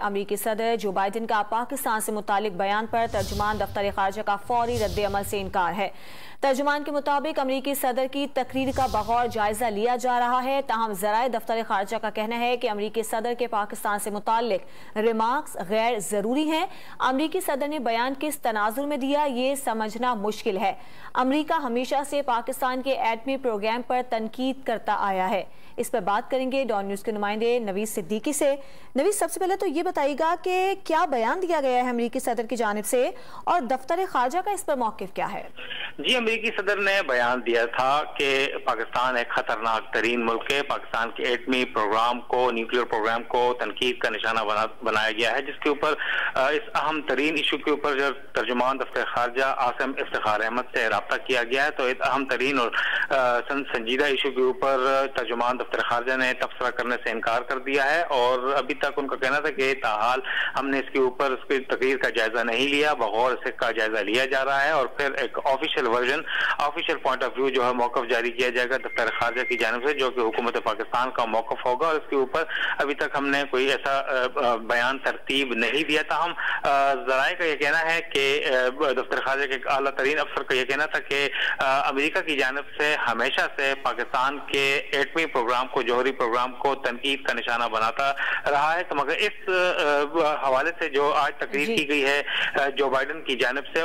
अमरीकी सदर जो बाइडन का पाकिस्तान से मुतालिक बयान पर तर्जुमान दफ्तर खारजा का फौरी रद्द-ए-अमल से इनकार है। तर्जुमान के मुताबिक अमरीकी सदर की तकरीर का बगौर जायजा लिया जा रहा है। ताहम ज़राए दफ्तर खारजा का कहना है कि अमरीकी सदर के पाकिस्तान से मुतालिक रिमार्क्स गैर जरूरी हैं। अमरीकी सदर ने बयान किस तनाजुर में दिया ये समझना मुश्किल है। अमरीका हमेशा से पाकिस्तान के एटमी प्रोग्राम पर तनकीद करता आया है। इस पर बात करेंगे डॉन न्यूज़ के नुमाइंदे नवीद सिद्दीकी से। नवीद, सबसे पहले तो ये बताइएगा कि क्या बयान दिया गया है अमरीकी सदर की जानिब से और दफ्तर खारजा का इस पर मौक़िफ़ क्या है? जी, अमरीकी सदर ने बयान दिया था कि पाकिस्तान एक खतरनाक तरीन मुल्क है। पाकिस्तान के एटमी प्रोग्राम को, न्यूक्लियर प्रोग्राम को तनकीद का निशाना बनाया गया है, जिसके ऊपर इस अहम तरीन इशू के ऊपर जब तर्जुमान दफ्तर खारजा आसिम इफ्तिखार अहमद से रब्ता किया गया है, तो एक अहम तरीन और संजीदा इशू के ऊपर तर्जुमान दफ्तर खारजा ने तबसरा करने से इनकार कर दिया है। और अभी तक उनका कहना था कि ताहाल हमने इसके ऊपर उसकी तकरीर का जायजा नहीं लिया, बगौर इसका जायजा लिया जा रहा है और फिर एक official version, official point of view जो है मौक़िफ़ जारी किया जाएगा दफ्तर खारजा की जानिब से, जो कि हुकूमत पाकिस्तान का मौक़िफ़ होगा। और इसके ऊपर अभी तक हमने कोई ऐसा बयान तरतीब नहीं दिया था। हम ज़राए का यह कहना है कि दफ्तर खारजा के आला तरीन अफसर का यह कहना था कि अमेरिका की जानिब से हमेशा से पाकिस्तान के एटमी प्रोग्राम को, जौहरी प्रोग्राम को तनकीद का निशाना बनाता रहा है। तो मगर इस हवाले से जो आज तकरीर की गई है जो बाइडन की जानिब से,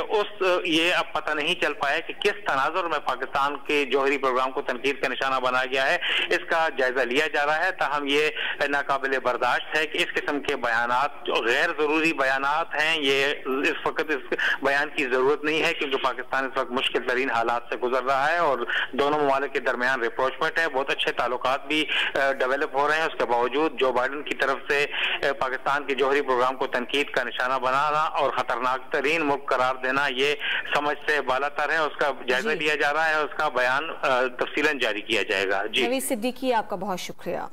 ये अब पता नहीं चल पाया कि किस तनाजुर में पाकिस्तान के जौहरी प्रोग्राम को तनकीद का निशाना बनाया गया है। इसका जायजा लिया जा रहा है। ताहम ये नाकाबिल बर्दाश्त है कि इस किस्म के बयानात जो गैर जरूरी बयानात हैं, ये इस वक्त इस बयान की जरूरत नहीं है, क्योंकि पाकिस्तान इस वक्त मुश्किल तरीन हालात से गुजर रहा है और दोनों ममालिक के दरमियान रिप्रोचमेंट है। बहुत अच्छे ताल्लुकात भी डेवलप हो रहे हैं। उसके बावजूद जो बाइडन की तरफ से पाकिस्तान के जौहरी प्रोग्राम को तनकीद का निशाना बनाना और खतरनाक तरीन मुल्क करार देना, ये समझ से बालातर है। उसका जायजा लिया जा रहा है, उसका बयान तफसीलन जारी किया जाएगा। जी, नवीद सिद्दीकी, आपका बहुत शुक्रिया।